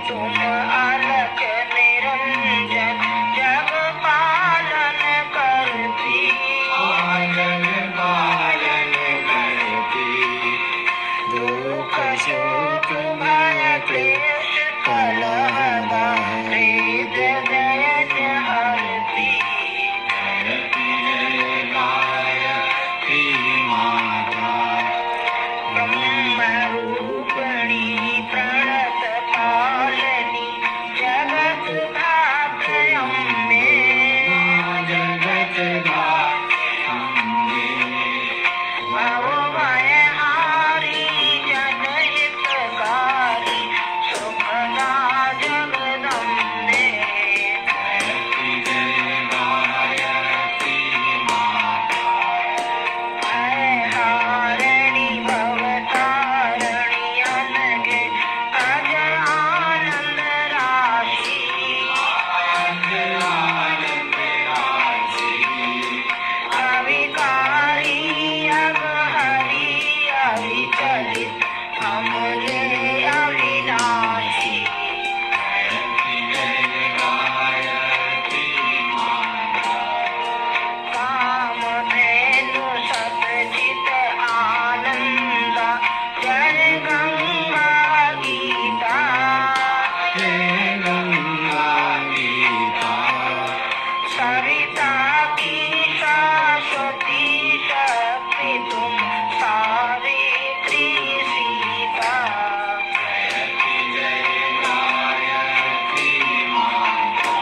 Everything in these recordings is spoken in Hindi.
तुम अलख निरंजन जग पालन करती, जग पालन करती। दुख शोक भय क्लेश कलह दारिद्र दयन हरती। जयति जय गायत्री माता ब्रह्म रूपिणी प्रणत पालनी जगत धात्री अम्बे, जगत अम्बे। भवभय हारी जनहितकारी सुखदा जगदम्बे। जयति जय गायत्री माता भयहारिणी भवतारिणी अनघे अज आनंद राशि, आनंद राशि। अविकारी अघहरी अविचलित अमले अविनाशी। जयति जय गायत्री माता कामधेनु सतचित आनंद जय गंगा गीता, जय गंगा गीता। सरिता की शाश्वती शक्ति तुम सावित्री सीता। जयति जय गायत्री माता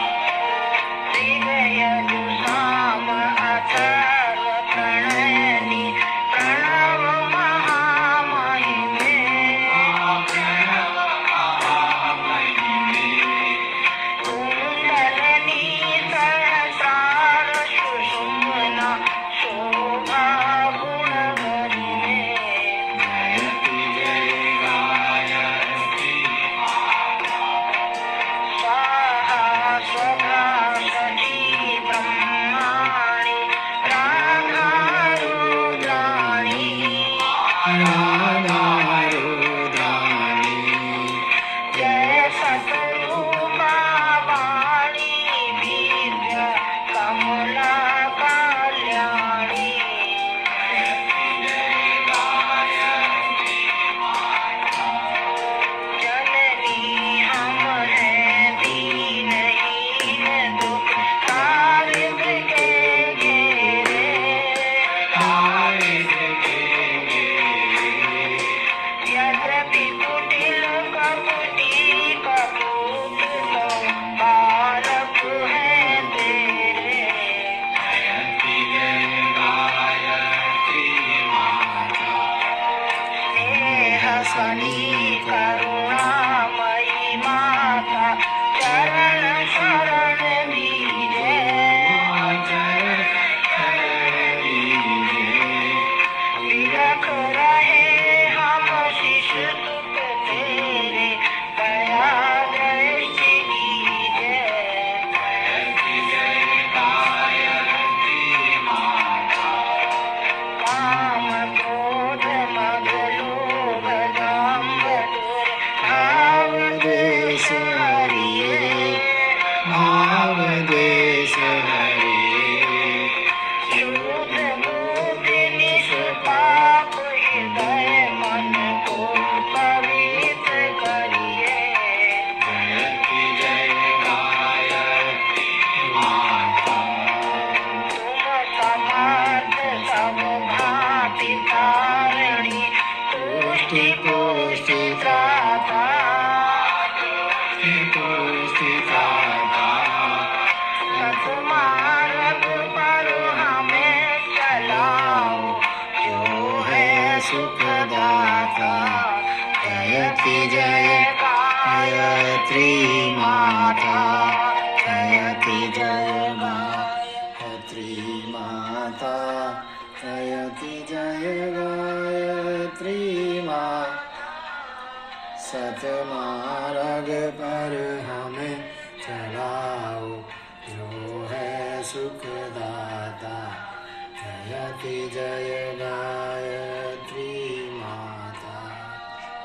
ऋग्यजुषाम अथर्व प्रणयनि प्रणव महामहिमे, प्रणव महामहिमे। कुंडलिनी सहस्रार सुषुम्ना शोभा गुणगरिमे। जयति जय गायत्री माता स्वाहा स्वधा सची ब्रह्माणि राधा रुद्राणि, राधा रुद्राणि। जय सतरूपा वाणी विद्या कमला कल्याणी। जयति जय गायत्री माता जननी हम हैं दीनहीन दुख दारिद्र के घेरे, दारिद्र के घेरे। यद्यपि कुटिल कपटी कपूत तो बालक हैं तेरे। जयति जय गायत्री माता स्नेह सनी करुणामयी माता चरण शरण दीजे, चरण दीजिए। विरख रहे हम शिशु दुख तेरे दया दृष्टि कीजे। जयति जय गायत्री माता काम क्रोध मद लोभ दाम्भ भाव द्वेष हरिये, भाव द्वेष हरिये। शुद्ध बुद्धि निष्पाप हृदय मन को पवित्र करिए। जयति जय गायत्री माता तुम समर्थ सब भांति तारिणी तुष्टि पुष्टि त्राता, स्थिताता। सतमार्ग पर हमें चलाओ जो है सुखदाता। जयति जय गायत्री माता जयति जय गायत्री माता जयति जय गायत्री माता। सतमार्ग पर हमें चलाओ जो है सुखदाता। जयति जय गायत्री